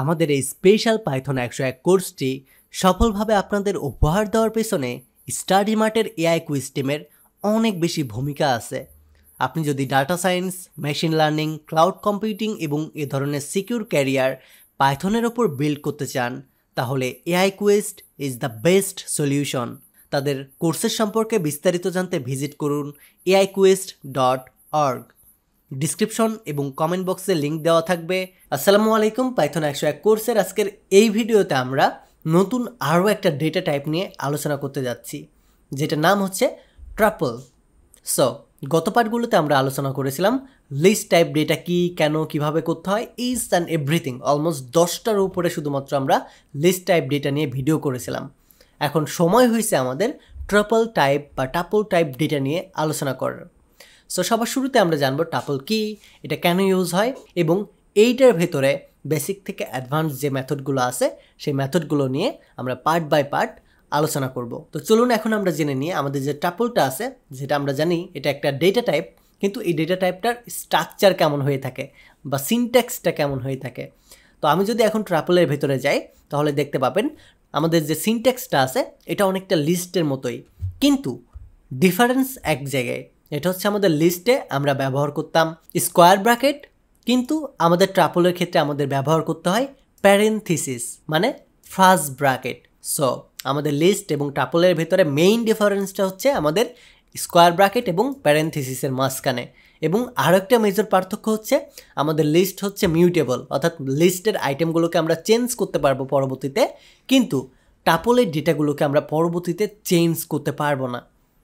আমাদের এই special Python 101 কোর্সটি সফলভাবে আপনাদের উপহার দেওয়ার পেছনে স্টাডি মার্টের এআই কুইজ টিমের অনেক বেশি ভূমিকা আছে। আপনি যদি data science, machine learning, cloud computing এবং এ ধরনের সিকিউর ক্যারিয়ার পাইথনের ওপর বিল্ড করতে চান, তাহলে aiQuest is the best solution. তাদের কোর্সের সম্পর্কে বিস্তারিত জানতে ভিজিট করুন aiQuest.org। ডিসক্রিপশন এবং কমেন্ট বক্সে লিঙ্ক দেওয়া থাকবে। আসসালামু আলাইকুম, পাইথন 101 কোর্সের আজকের এই ভিডিওতে আমরা নতুন আরও একটা ডেটা টাইপ নিয়ে আলোচনা করতে যাচ্ছি, যেটার নাম হচ্ছে ট্রাপল। সো গত পার্টগুলোতে আমরা আলোচনা করেছিলাম লিস্ট টাইপ ডেটা কি, কেন, কিভাবে করতে হয়, ইজ অ্যান্ড এভরিথিং। অলমোস্ট 10টার উপরে শুধুমাত্র আমরা লিস্ট টাইপ ডেটা নিয়ে ভিডিও করেছিলাম। এখন সময় হয়েছে আমাদের ট্রাপল টাইপ বা টাপল টাইপ ডেটা নিয়ে আলোচনা করার। সো সবার শুরুতে আমরা জানবো টাপল কি, এটা কেন ইউজ হয়, এবং এইটার ভেতরে বেসিক থেকে অ্যাডভান্স যে মেথডগুলো আছে সেই মেথডগুলো নিয়ে আমরা পার্ট বাই পার্ট আলোচনা করব। তো চলুন এখন আমরা জেনে নিই আমাদের যে টাপলটা আছে, যেটা আমরা জানি এটা একটা ডেটা টাইপ, কিন্তু এই ডেটা টাইপটার স্ট্রাকচার কেমন হয়ে থাকে বা সিনট্যাক্সটা কেমন হয়ে থাকে। তো আমি যদি এখন ট্রাপলের ভেতরে যাই তাহলে দেখতে পাবেন আমাদের যে সিনট্যাক্সটা আছে এটা অনেকটা লিস্টের মতোই, কিন্তু ডিফারেন্স এক জায়গায়। এটা হচ্ছে আমাদের লিস্টে আমরা ব্যবহার করতাম স্কোয়ার ব্র্যাকেট, কিন্তু আমাদের ট্রাপলের ক্ষেত্রে আমাদের ব্যবহার করতে হয় প্যারেনথিসিস মানে ফার্স্ট ব্র্যাকেট। সো আমাদের লিস্ট এবং ট্রাপলের ভেতরে মেইন ডিফারেন্সটা হচ্ছে আমাদের স্কোয়ার ব্র্যাকেট এবং প্যারেনথিসিসের মাঝখানে। এবং আরও একটা মেজর পার্থক্য হচ্ছে আমাদের লিস্ট হচ্ছে মিউটেবল, অর্থাৎ লিস্টের আইটেমগুলোকে আমরা চেঞ্জ করতে পারবো পরবর্তীতে, কিন্তু টাপলের ডেটাগুলোকে আমরা পরবর্তীতে চেঞ্জ করতে পারবো না।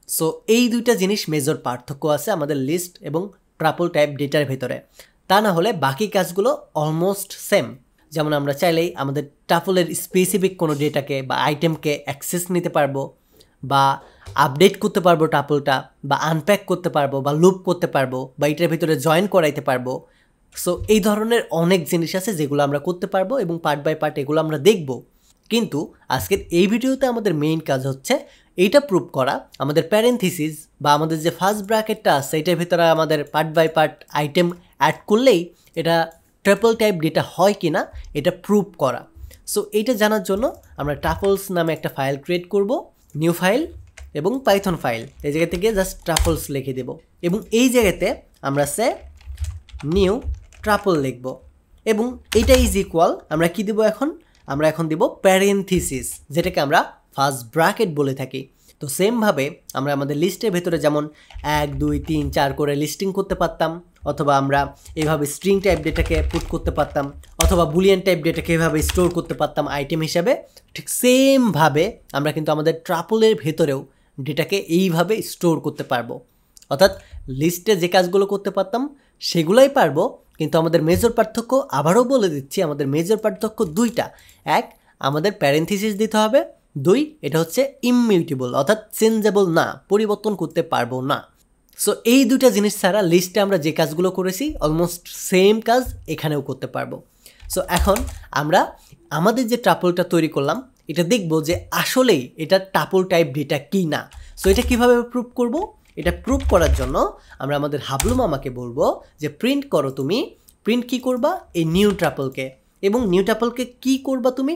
সো এই দুইটা জিনিস মেজর পার্থক্য আছে আমাদের লিস্ট এবং ট্রাপল টাইপ ডেটার ভেতরে। তা না হলে বাকি কাজগুলো অলমোস্ট সেম। যেমন আমরা চাইলেই আমাদের টাপলের স্পেসিফিক কোনো ডেটাকে বা আইটেমকে অ্যাক্সেস নিতে পারবো, বা আপডেট করতে পারবো টাপলটা, বা আনপ্যাক করতে পারবো, বা লুপ করতে পারবো, বা এটার ভিতরে জয়েন করাইতে পারবো। সো এই ধরনের অনেক জিনিস আছে যেগুলো আমরা করতে পারবো এবং পার্ট বাই পার্ট এগুলো আমরা দেখব। কিন্তু আজকের এই ভিডিওতে আমাদের মেইন কাজ হচ্ছে এইটা প্রুভ করা আমাদের প্যারেনথিসিস বা আমাদের যে ফার্স্ট ব্র্যাকেটটা আছে এটার ভিতরে আমাদের part by part item add করলেই এটা ট্রাপল টাইপ ডেটা হয় কি না এটা প্রুভ করা। সো এইটা জানার জন্য আমরা ট্রাপলস নামে একটা ফাইল ক্রিয়েট করব, নিউ ফাইল এবং পাইথন ফাইল। এই জায়গা থেকে জাস্ট ট্রাপলস লিখে দেব এবং এই জায়গাতে আমরা সে নিউ ট্রাপল লিখব এবং এটা ইজ ইকুয়াল আমরা কি দেব এখন, আমরা এখন দেব প্যারেনথিসিস, যেটাকে আমরা ফার্স্ট ব্র্যাকেট বলে থাকি। তো সেমভাবে আমরা আমাদের লিস্টের ভেতরে যেমন 1 2 3 4 করে লিস্টিং করতে পারতাম, অথবা আমরা এভাবে স্ট্রিং টাইপ ডেটাকে পুট করতে পারতাম, অথবা বুলিয়ান টাইপ ডেটাকে এভাবে স্টোর করতে পারতাম আইটেম হিসাবে। ঠিক সেমভাবে আমরা কিন্তু আমাদের ট্রাপলের ভেতরেও ডেটাকে এইভাবে স্টোর করতে পারবো। অর্থাৎ লিস্টে যে কাজগুলো করতে পারতাম সেগুলোই পারবো, কিন্তু আমাদের মেজর পার্থক্য আবারও বলে দিচ্ছি, আমাদের মেজর পার্থক্য দুইটা। এক, আমাদের প্যারেনথিসিস দিতে হবে। 2, এটা হচ্ছে ইমিউটেবল, অর্থাৎ চেঞ্জেবল না, পরিবর্তন করতে পারবো না। সো এই দুইটা জিনিস ছাড়া লিস্টে আমরা যে কাজগুলো করেছি অলমোস্ট সেম কাজ এখানেও করতে পারবো। সো এখন আমরা আমাদের যে ট্রাপলটা তৈরি করলাম এটা দেখব যে আসলেই এটা টাপল টাইপ ডেটা কি না। সো এটা কিভাবে প্রুভ করব? এটা প্রুভ করার জন্য আমরা আমাদের হাবলু মামাকে বলবো যে প্রিন্ট করো, তুমি প্রিন্ট কি করবা এই নিউ ট্রাপলকে, এবং নিউ ট্রাপলকে কি করবা তুমি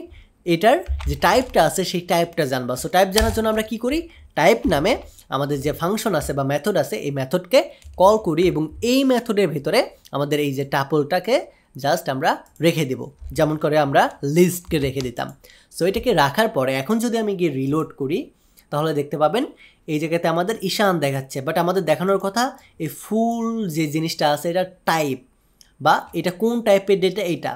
এটার যে টাইপটা আছে সেই টাইপটা জানবা। সো টাইপ জানার জন্য আমরা কি করি, টাইপ নামে আমাদের যে ফাংশন আছে বা মেথড আছে এই মেথডকে কল করি এবং এই মেথডের ভিতরে আমাদের এই যে টাপলটাকে জাস্ট আমরা রেখে দেব, যেমন করে আমরা লিস্টকে রেখে দিতাম। সো এটাকে রাখার পরে এখন যদি আমি গিয়ে রিলোড করি তাহলে দেখতে পাবেন এই জায়গাতে আমাদের ঈশান দেখাচ্ছে, বাট আমাদের দেখানোর কথা এই ফুল যে জিনিসটা আছে এটা টাইপ বা এটা কোন টাইপের ডেটা এইটা,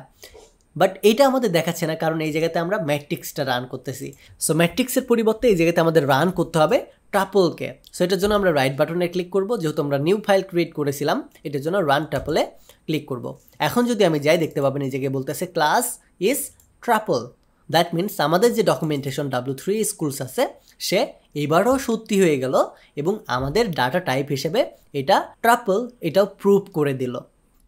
বাট এইটা আমাদের দেখাচ্ছে না, কারণ এই জায়গাতে আমরা ম্যাট্রিক্সটা রান করতেছি। সো ম্যাট্রিক্সের পরিবর্তে এই জায়গাতে আমাদের রান করতে হবে ট্রাপলকে। সো এটার জন্য আমরা রাইট বাটনে ক্লিক করব, যেহেতু আমরা নিউ ফাইল ক্রিয়েট করেছিলাম এটার জন্য রান ট্রাপলে ক্লিক করব। এখন যদি আমি যাই দেখতে পাবেন এই জায়গায় বলতেছে ক্লাস ইজ ট্রাপল। দ্যাট মিনস আমাদের যে ডকুমেন্টেশন W3 স্কুলস আছে সে এবারও সত্যি হয়ে গেল এবং আমাদের ডাটা টাইপ হিসেবে এটা ট্রাপল এটাও প্রুভ করে দিল।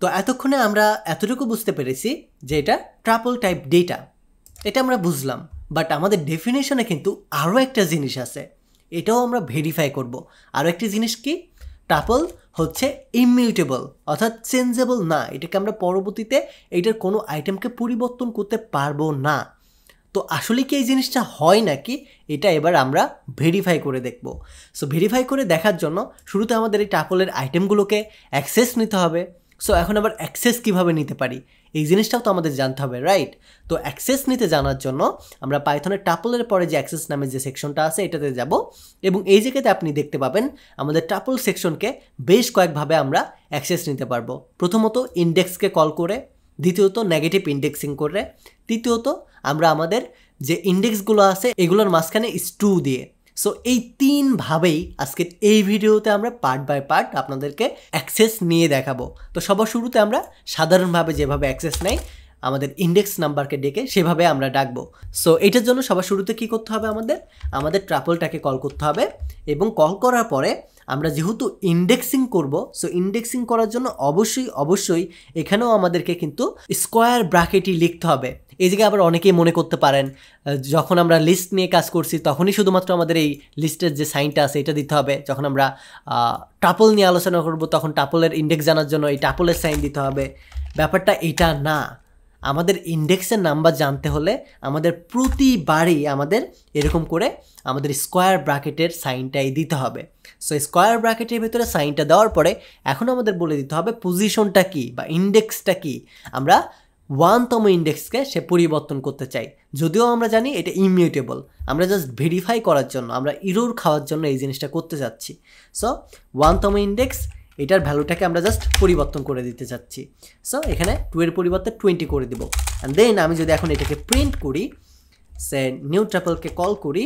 তো এতক্ষণে আমরা এতটুকু বুঝতে পেরেছি যে এটা ট্রাপল টাইপ ডেটা, এটা আমরা বুঝলাম। বাট আমাদের ডেফিনেশনে কিন্তু আরও একটা জিনিস আছে, এটাও আমরা ভেরিফাই করব। আরও একটি জিনিস কি, টাপল হচ্ছে ইমিউটেবল, অর্থাৎ চেঞ্জেবল না, এটাকে আমরা পরবর্তীতে এইটার কোনো আইটেমকে পরিবর্তন করতে পারবো না। তো আসলে কি এই জিনিসটা হয় নাকি, এটা এবার আমরা ভেরিফাই করে দেখব। সো ভেরিফাই করে দেখার জন্য শুরুতে আমাদের এই টাপলের আইটেমগুলোকে অ্যাক্সেস নিতে হবে। সো এখন আবার অ্যাক্সেস কিভাবে নিতে পারি এই জিনিসটাও তো আমাদের জানতে হবে, রাইট? তো অ্যাক্সেস নিতে জানার জন্য আমরা পাইথনের টাপলের পরে যে অ্যাক্সেস নামের যে সেকশনটা আছে এটাতে যাব, এবং এই জায়গাতে আপনি দেখতে পাবেন আমাদের টাপল সেকশনকে বেশ কয়েকভাবে আমরা অ্যাক্সেস নিতে পারবো। প্রথমত ইন্ডেক্সকে কল করে, দ্বিতীয়ত নেগেটিভ ইন্ডেক্সিং করে, তৃতীয়ত আমরা আমাদের যে ইন্ডেক্সগুলো আছে এগুলোর মাঝখানে স্টু দিয়ে। সো এই 3ভাবেই আজকের এই ভিডিওতে আমরা পার্ট বাই পার্ট আপনাদেরকে অ্যাক্সেস নিয়ে দেখাবো। তো সবার শুরুতে আমরা সাধারণভাবে যেভাবে অ্যাক্সেস নেই আমাদের ইন্ডেক্স নাম্বারকে ডেকে সেভাবে আমরা ডাকবো। সো এটার জন্য সবার শুরুতে কি করতে হবে, আমাদের ট্রাপলটাকে কল করতে হবে, এবং কল করার পরে আমরা যেহেতু ইন্ডেক্সিং করব, সো ইন্ডেক্সিং করার জন্য অবশ্যই এখানেও আমাদেরকে কিন্তু স্কোয়ার ব্র্যাকেটই লিখতে হবে। এই জায়গায় আবার অনেকেই মনে করতে পারেন যখন আমরা লিস্ট নিয়ে কাজ করছি তখনই শুধুমাত্র আমাদের এই লিস্টের যে সাইনটা আছে এটা দিতে হবে, যখন আমরা টাপল নিয়ে আলোচনা করব তখন টাপলের ইন্ডেক্স জানার জন্য এই টাপলের সাইন দিতে হবে। ব্যাপারটা এটা না, আমাদের ইন্ডেক্সের নাম্বার জানতে হলে আমাদের প্রতিবারই আমাদের এরকম করে আমাদের স্কোয়ার ব্র্যাকেটের সাইনটাই দিতে হবে। সো স্কোয়ার ব্র্যাকেটের ভেতরে সাইনটা দেওয়ার পরে এখন আমাদের বলে দিতে হবে পজিশনটা কি বা ইন্ডেক্সটা কি। আমরা 1তম ইন্ডেক্সকে সে পরিবর্তন করতে চাই, যদিও আমরা জানি এটা ইমিউটেবল, আমরা জাস্ট ভেরিফাই করার জন্য, আমরা ইরর খাওয়ার জন্য এই জিনিসটা করতে চাচ্ছি। সো 1তম ইন্ডেক্স এটার ভ্যালুটাকে আমরা জাস্ট পরিবর্তন করে দিতে চাচ্ছি। সো এখানে 2 এর পরিবর্তে 20 করে দিব। অ্যান্ড দেন আমি যদি এখন এটাকে প্রিন্ট করি, সে নিউ ট্রাপলকে কল করি,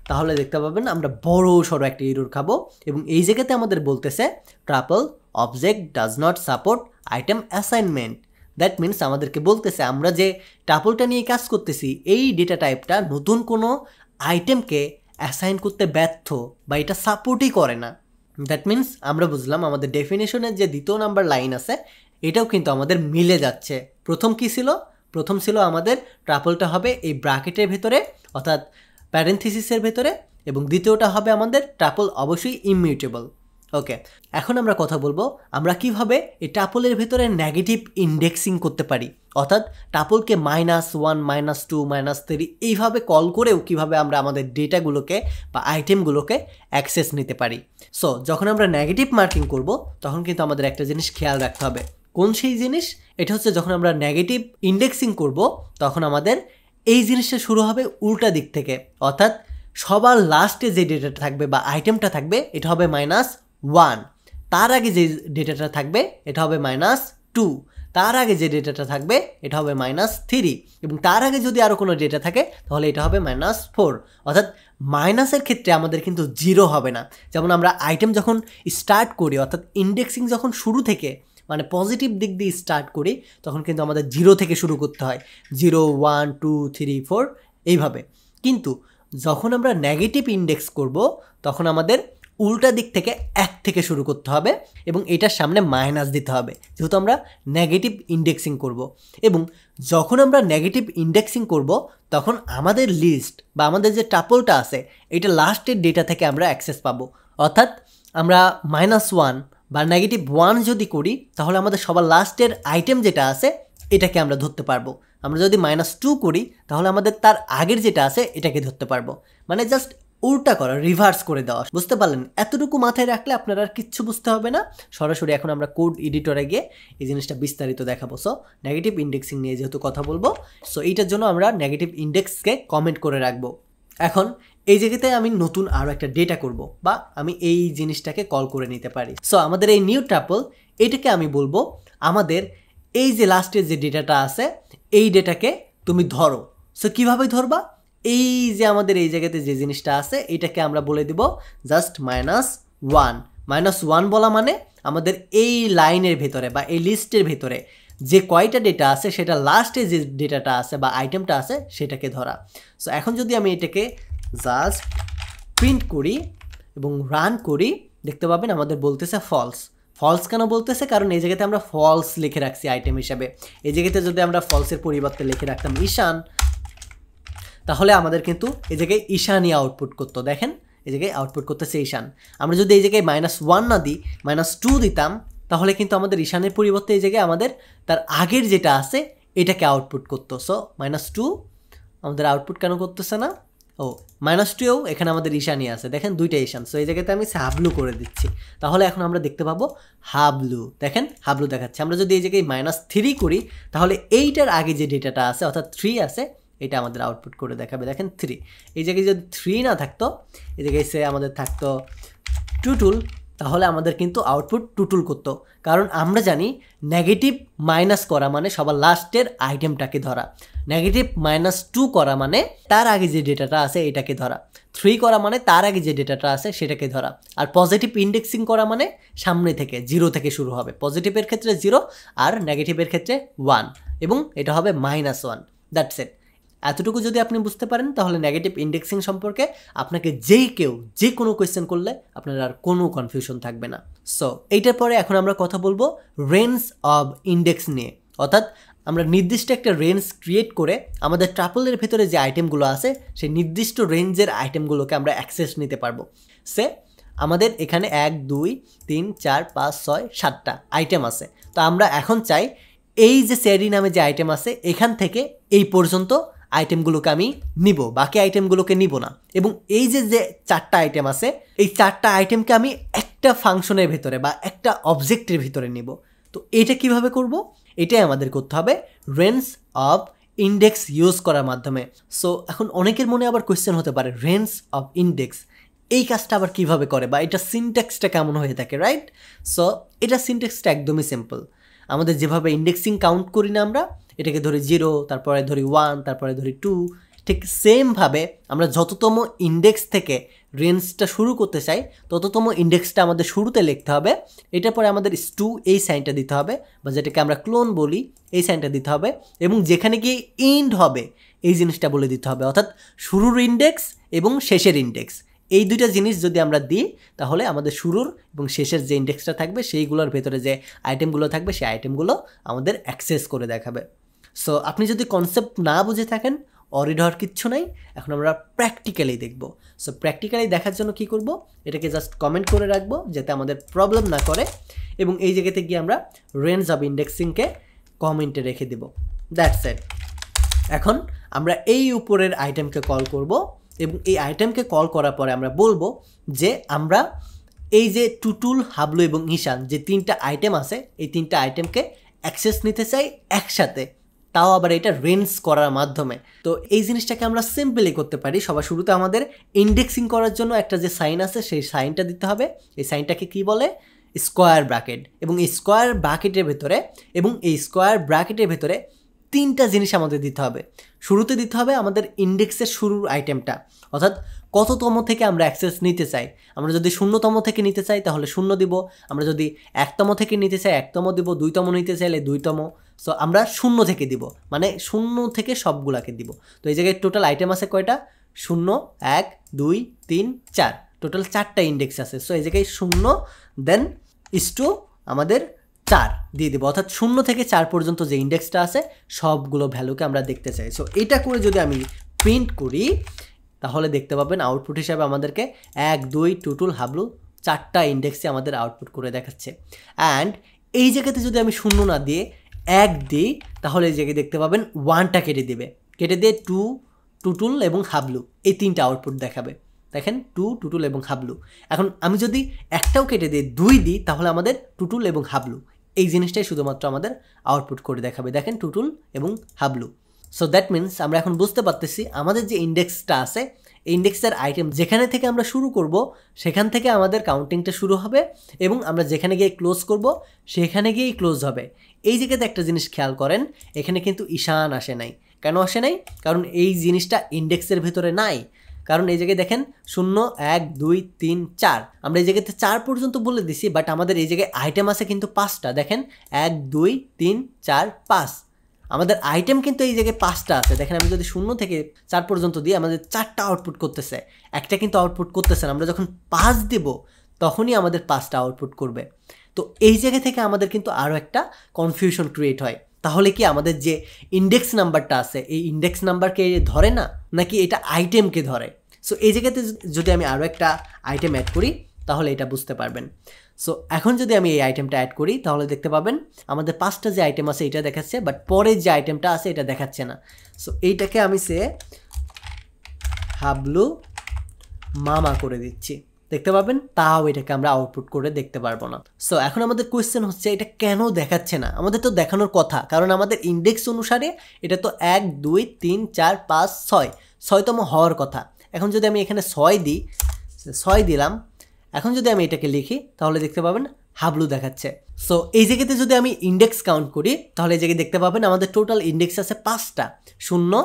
তাহলে দেখতে পাবেন আমরা বড় সড়ো একটা ইরর খাবো, এবং এই জায়গাতে আমাদের বলতেছে tuple object does not support item assignment. That means আমাদেরকে বলতেছে আমরা যে টাপলটা নিয়ে কাজ করতেছি এই ডেটা টাইপটা নতুন কোনো আইটেমকে অ্যাসাইন করতে ব্যর্থ বা এটা সাপোর্টই করে না। দ্যাট মিনস আমরা বুঝলাম আমাদের ডেফিনেশনের যে 2য় নাম্বার লাইন আছে এটাও কিন্তু আমাদের মিলে যাচ্ছে। প্রথম কি ছিল? প্রথম ছিল আমাদের ট্রাপলটা হবে এই ব্র্যাকেটের ভেতরে অর্থাৎ প্যারেন্থিসিসের ভেতরে, এবং দ্বিতীয়টা হবে আমাদের ট্রাপল অবশ্যই ইমিউটেবল। ওকে, এখন আমরা কথা বলবো আমরা কিভাবে এই টাপলের ভেতরে নেগেটিভ ইন্ডেক্সিং করতে পারি, অর্থাৎ টাপলকে -1 -2 -3 এইভাবে কল করেও কিভাবে আমরা আমাদের ডেটাগুলোকে বা আইটেমগুলোকে অ্যাক্সেস নিতে পারি। সো যখন আমরা নেগেটিভ মার্কিং করব তখন কিন্তু আমাদের একটা জিনিস খেয়াল রাখতে হবে। কোন সেই জিনিস? এটা হচ্ছে যখন আমরা নেগেটিভ ইন্ডেক্সিং করব তখন আমাদের এই জিনিসটা শুরু হবে উল্টা দিক থেকে, অর্থাৎ সবার লাস্টে যে ডেটাটা থাকবে বা আইটেমটা থাকবে এটা হবে -1, তার আগে যে ডেটাটা থাকবে এটা হবে -2, তার আগে যে ডেটাটা থাকবে এটা হবে -3, এবং তার আগে যদি আরও কোনো ডেটা থাকে তাহলে এটা হবে -4। অর্থাৎ মাইনাসের ক্ষেত্রে আমাদের কিন্তু 0 হবে না। যেমন আমরা আইটেম যখন স্টার্ট করি অর্থাৎ ইন্ডেক্সিং যখন শুরু থেকে মানে পজিটিভ দিক দিয়ে স্টার্ট করি তখন কিন্তু আমাদের 0 থেকে শুরু করতে হয়, 0 1 2 3 4 এইভাবে। কিন্তু যখন আমরা নেগেটিভ ইন্ডেক্স করব তখন আমাদের উল্টা দিক থেকে 1 থেকে শুরু করতে হবে, এবং এটার সামনে মাইনাস দিতে হবে যেহেতু আমরা নেগেটিভ ইন্ডেক্সিং করব। এবং যখন আমরা নেগেটিভ ইন্ডেক্সিং করব তখন আমাদের লিস্ট বা আমাদের যে টাপলটা আছে এটা লাস্টের ডেটা থেকে আমরা অ্যাক্সেস পাবো। অর্থাৎ আমরা -1 বা -1 যদি করি তাহলে আমাদের সবার লাস্টের আইটেম যেটা আছে এটাকে আমরা ধরতে পারবো। আমরা যদি -2 করি তাহলে আমাদের তার আগের যেটা আছে এটাকে ধরতে পারবো। মানে জাস্ট উল্টা করা, রিভার্স করে দেওয়া। বুঝতে পারলেন? এতটুকু মাথায় রাখলে আপনার আর কিচ্ছু বুঝতে হবে না। সরাসরি এখন আমরা কোড এডিটরে গিয়ে এই জিনিসটা বিস্তারিত দেখাবো। সো নেগেটিভ ইন্ডেক্সিং নিয়ে যেহেতু কথা বলবো, সো এইটার জন্য আমরা নেগেটিভ ইন্ডেক্সকে কমেন্ট করে রাখবো। এখন এই জায়গাতে আমি নতুন আরও একটা ডেটা করব বা আমি এই জিনিসটাকে কল করে নিতে পারি। সো আমাদের এই নিউ ট্রাপল এটাকে আমি বলবো আমাদের এই যে লাস্টের যে ডেটাটা আছে এই ডেটাকে তুমি ধরো। সো কীভাবে ধরবা? এই যে আমাদের এই জায়গাতে যে জিনিসটা আছে এটাকে আমরা বলে দিব জাস্ট -1। -1 বলা মানে আমাদের এই লাইনের ভেতরে বা এই লিস্টের ভেতরে যে কয়টা ডেটা আছে সেটা লাস্টে যে ডেটাটা আছে বা আইটেমটা আছে সেটাকে ধরা। সো এখন যদি আমি এটাকে জাস্ট প্রিন্ট করি এবং রান করি দেখতে পাবেন আমাদের বলতেছে ফলস। ফলস কেন বলতেছে? কারণ এই জায়গাতে আমরা ফলস লিখে রাখছি আইটেম হিসাবে। এই জায়গাতে যদি আমরা ফলসের পরিবর্তে লিখে রাখতাম ঈশান তাহলে আমাদের কিন্তু এই জায়গায় ঈশানই আউটপুট করতো। দেখেন এই জায়গায় আউটপুট করতেছে ঈশান। আমরা যদি এই জায়গায় -1 না দিই, -2 দিতাম, তাহলে কিন্তু আমাদের ঈশানের পরিবর্তে এই জায়গায় আমাদের তার আগের যেটা আছে এটাকে আউটপুট করতো। সো -2 আমাদের আউটপুট কেন করতেছে না? ও -2 এখানে আমাদের ঈশানই আছে, দেখেন দুইটা ঈশান। সো এই জায়গাতে আমি হাবলু করে দিচ্ছি, তাহলে এখন আমরা দেখতে পাবো হাবলু, দেখেন হাবলু দেখাচ্ছে। আমরা যদি এই জায়গায় -3 করি, তাহলে এইটার আগে যে ডেটাটা আছে অর্থাৎ 3 আছে, এটা আমাদের আউটপুট করে দেখাবে, দেখেন 3। এই জায়গায় যদি 3 না থাকতো, এই জায়গায় সে আমাদের থাকতো টুটুল, তাহলে আমাদের কিন্তু আউটপুট টুটুল করতো। কারণ আমরা জানি নেগেটিভ মাইনাস করা মানে সবার লাস্টের আইটেমটাকে ধরা, নেগেটিভ -2 করা মানে তার আগে যে ডেটাটা আছে এটাকে ধরা, 3 করা মানে তার আগে যে ডেটাটা আছে সেটাকে ধরা, আর পজিটিভ ইন্ডেক্সিং করা মানে সামনে থেকে 0 থেকে শুরু হবে। পজিটিভের ক্ষেত্রে 0 আর নেগেটিভের ক্ষেত্রে 1, এবং এটা হবে -1। That's it. এতটুকু যদি আপনি বুঝতে পারেন, তাহলে নেগেটিভ ইন্ডেক্সিং সম্পর্কে আপনাকে কেউ যে কোনো কোয়েশ্চেন করলে আপনার আর কোনো কনফিউশন থাকবে না। সো এইটার পরে এখন আমরা কথা বলবো রেঞ্জ অফ ইন্ডেক্স নিয়ে, অর্থাৎ আমরা নির্দিষ্ট একটা রেঞ্জ ক্রিয়েট করে আমাদের ট্রাপলের ভেতরে যে আইটেমগুলো আছে সেই নির্দিষ্ট রেঞ্জের আইটেমগুলোকে আমরা অ্যাক্সেস নিতে পারবো। আমাদের এখানে 1 2 3 4 5 6 7টা আইটেম আছে। তো আমরা এখন চাই এই যে স্যারি নামে যে আইটেম আছে এখান থেকে এই পর্যন্ত আইটেমগুলোকে আমি নিব, বাকি আইটেমগুলোকে নিব না। এবং এই যে 4টা আইটেম আছে, এই 4টা আইটেমকে আমি একটা ফাংশনের ভিতরে বা একটা অবজেক্টের ভিতরে নিব। তো এটা কিভাবে করব? এটাই আমাদের করতে হবে রেঞ্জ অফ ইন্ডেক্স ইউজ করার মাধ্যমে। সো এখন অনেকের মনে আবার কোয়েশ্চেন হতে পারে, রেঞ্জ অফ ইন্ডেক্স এই কাজটা আবার কিভাবে করে, বা এটা সিনট্যাক্সটা কেমন হয়ে থাকে, রাইট? সো এটা সিনট্যাক্সটা একদমই সিম্পল। আমাদের যেভাবে ইন্ডেক্সিং কাউন্ট করি না আমরা, এটাকে ধরি 0, তারপরে ধরি 1, তারপরে ধরি 2, ঠিক সেমভাবে আমরা যততম ইন্ডেক্স থেকে রেঞ্জটা শুরু করতে চাই তততম ইন্ডেক্সটা আমাদের শুরুতে লিখতে হবে। এটার পরে আমাদের স্টু এই সাইনটা দিতে হবে, বা যেটাকে আমরা ক্লোন বলি এই সাইনটা দিতে হবে, এবং যেখানে গিয়ে এন্ড হবে এই জিনিসটা বলে দিতে হবে, অর্থাৎ শুরুর ইন্ডেক্স এবং শেষের ইন্ডেক্স। এই দুইটা জিনিস যদি আমরা দিই, তাহলে আমাদের শুরুর এবং শেষের যে ইন্ডেক্সটা থাকবে সেইগুলোর ভেতরে যে আইটেমগুলো থাকবে সেই আইটেমগুলো আমাদের অ্যাক্সেস করে দেখাবে। সো আপনি যদি কনসেপ্ট না বুঝে থাকেন, অরিড হওয়ার কিচ্ছু নাই। এখন আমরা প্র্যাকটিক্যালি দেখব। সো প্র্যাকটিক্যালি দেখার জন্য কি করব, এটাকে জাস্ট কমেন্ট করে রাখবো যাতে আমাদের প্রবলেম না করে, এবং এই জায়গাতে গিয়ে আমরা রেঞ্জ অফ ইন্ডেক্সিংকে কমেন্টে রেখে দেব। That's it. এখন আমরা এই উপরের আইটেমকে কল করব, এবং এই আইটেমকে কল করার পরে আমরা বলবো যে আমরা এই যে টুটুল, হাবলু এবং ঈশান যে 3টা আইটেম আছে, এই 3টা আইটেমকে অ্যাক্সেস নিতে চাই একসাথে, তাও আবার এটা রেঞ্জ করার মাধ্যমে। তো এই জিনিসটাকে আমরা সিম্পলি করতে পারি। সবার শুরুতে আমাদের ইন্ডেক্সিং করার জন্য একটা যে সাইন আছে সেই সাইনটা দিতে হবে। এই সাইনটাকে কি বলে? Square bracket. এবং এই স্কোয়ার ব্র্যাকেটের ভেতরে 3টা জিনিস আমাদের দিতে হবে। শুরুতে দিতে হবে আমাদের ইন্ডেক্সের শুরুর আইটেমটা, অর্থাৎ কততম থেকে আমরা অ্যাক্সেস নিতে চাই। আমরা যদি 0তম থেকে নিতে চাই তাহলে 0 দিব, আমরা যদি 1তম থেকে নিতে চাই 1তম দিব, 2তম নিতে চাইলে 2তম। সো আমরা 0 থেকে দিব, মানে 0 থেকে সবগুলাকে দিব। তো এই জায়গায় টোটাল আইটেম আছে কয়টা? 0 1 2 3 4, টোটাল 4টা ইন্ডেক্স আছে। সো এই জায়গায় 0 দেন ইস্টু আমাদের 4 দিয়ে দেবো, অর্থাৎ 0 থেকে 4 পর্যন্ত যে ইন্ডেক্সটা আছে সবগুলো ভ্যালুকে আমরা দেখতে চাই। সো এটা করে যদি আমি প্রিন্ট করি, তাহলে দেখতে পাবেন আউটপুট হিসাবে আমাদেরকে 1 2 টুটুল, হাবলু 4টা ইন্ডেক্সে আমাদের আউটপুট করে দেখাচ্ছে। অ্যান্ড এই জায়গাতে যদি আমি 0 না দিয়ে 1 দিই, তাহলে এই জায়গায় দেখতে পাবেন 1টা কেটে দিয়ে 2 টুটুল এবং হাবলু এই 3টা আউটপুট দেখাবে। দেখেন 2 টুটুল এবং হাবলু। এখন আমি যদি একটাও কেটে দিয়ে 2 দিই, তাহলে আমাদের টুটুল এবং হাবলু এই জিনিসটাই শুধুমাত্র আমাদের আউটপুট করে দেখাবে। দেখেন টুটুল এবং হাবলু। সো দ্যাট মিনস আমরা এখন বুঝতে পারতেছি আমাদের যে ইন্ডেক্সটা আছে, এই ইন্ডেক্সের আইটেম যেখানে থেকে আমরা শুরু করব সেখান থেকে আমাদের কাউন্টিংটা শুরু হবে, এবং আমরা যেখানে গিয়ে ক্লোজ করব সেখানে গিয়েই ক্লোজ হবে। এই জায়গাতে একটা জিনিস খেয়াল করেন, এখানে কিন্তু ঈশান আসে নাই। কেন আসে নাই? কারণ এই জিনিসটা ইন্ডেক্সের ভেতরে নাই। কারণ এই জায়গায় দেখেন 0 1 2 3 4, আমরা এই জায়গাতে 4 পর্যন্ত বলে দিছি, বাট আমাদের এই জায়গায় আইটেম আছে কিন্তু 5টা। দেখেন 1 2 3 4 5, আমাদের আইটেম কিন্তু এই জায়গায় 5টা আছে। দেখেন আমি যদি 0 থেকে 4 পর্যন্ত দিই, আমাদের 4টা আউটপুট করতেছে, একটা কিন্তু আউটপুট করতেছে না। আমরা যখন 5 দেব তখনই আমাদের 5টা আউটপুট করবে। তো এই জায়গা থেকে আমাদের কিন্তু আরও একটা কনফিউশন ক্রিয়েট হয়। তাহলে কি আমাদের যে ইন্ডেক্স নাম্বারটা আছে এই ইন্ডেক্স নাম্বারকে ধরে না, নাকি এটা আইটেমকে ধরে? সো এই জায়গাতে যদি আমি আরও একটা আইটেম অ্যাড করি তাহলে এটা বুঝতে পারবেন। সো এখন যদি আমি এই আইটেমটা অ্যাড করি তাহলে দেখতে পাবেন আমাদের 5টা যে আইটেম আছে এটা দেখাচ্ছে, বাট পরের যে আইটেমটা আছে এটা দেখাচ্ছে না। সো এইটাকে আমি হাবলু মামা করে দিচ্ছি, দেখতে পাবেন, তাও এটাকে আমরা আউটপুট করে দেখতে পারবো না। সো এখন আমাদের কোয়েশ্চেন হচ্ছে এটা কেন দেখাচ্ছে না? আমাদের তো দেখানোর কথা, কারণ আমাদের ইন্ডেক্স অনুসারে এটা তো 1 2 3 4 5 6 6তম হওয়ার কথা। এখন যদি আমি এখানে 6 দিই, 6 দিলাম, এখন যদি আমি এটাকে লিখি তাহলে দেখতে পাবেন হাবলু দেখাচ্ছে। সো এই জায়গাতে যদি আমি ইন্ডেক্স কাউন্ট করি তাহলে এই জায়গায় দেখতে পাবেন আমাদের টোটাল ইন্ডেক্স আছে 5টা, 0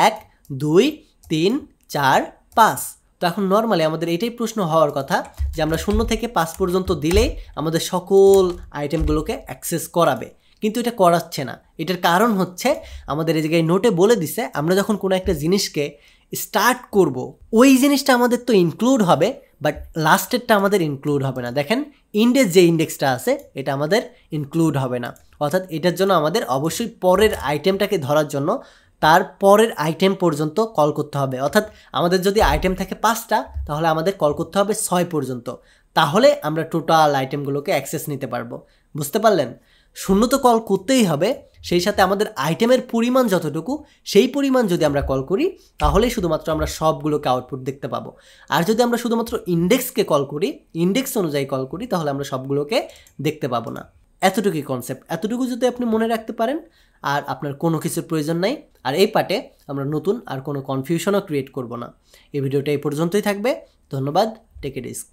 1 2 3 4 5। তো এখন নর্মালি আমাদের এটাই প্রশ্ন হওয়ার কথা যে আমরা 0 থেকে 5 পর্যন্ত দিলেই আমাদের সকল আইটেমগুলোকে অ্যাক্সেস করাবে, কিন্তু এটা করাচ্ছে না। এটার কারণ হচ্ছে আমাদের এই জায়গায় নোটে বলে দিছে আমরা যখন কোনো একটা জিনিসকে স্টার্ট করব ওই জিনিসটা আমাদের তো ইনক্লুড হবে, বাট লাস্টেরটা আমাদের ইনক্লুড হবে না। দেখেন ইন্ডেক্স যে ইন্ডেক্সটা আছে এটা আমাদের ইনক্লুড হবে না, অর্থাৎ এটার জন্য আমাদের অবশ্যই পরের আইটেমটাকে ধরার জন্য তার পরের আইটেম পর্যন্ত কল করতে হবে। অর্থাৎ আমাদের যদি আইটেম থাকে 5টা তাহলে আমাদের কল করতে হবে 6 পর্যন্ত, তাহলে আমরা টোটাল আইটেমগুলোকে অ্যাক্সেস নিতে পারবো। বুঝতে পারলেন? 0 তো কল করতেই হবে, সেই সাথে আমাদের আইটেমের পরিমাণ যতটুকু সেই পরিমাণ যদি আমরা কল করি তাহলেই শুধুমাত্র আমরা সবগুলোকে আউটপুট দেখতে পাবো। আর যদি আমরা শুধুমাত্র ইন্ডেক্সকে কল করি, ইন্ডেক্স অনুযায়ী কল করি, তাহলে আমরা সবগুলোকে দেখতে পাবো না। এতটুকুই কনসেপ্ট। এতটুকু যদি আপনি মনে রাখতে পারেন আর আপনার কোনো কিছুর প্রয়োজন নাই, আর এই পার্টে আমরা নতুন আর কোনো কনফিউশনও ক্রিয়েট করব না। এই ভিডিওটা এই পর্যন্তই থাকবে। ধন্যবাদ। Take it easy.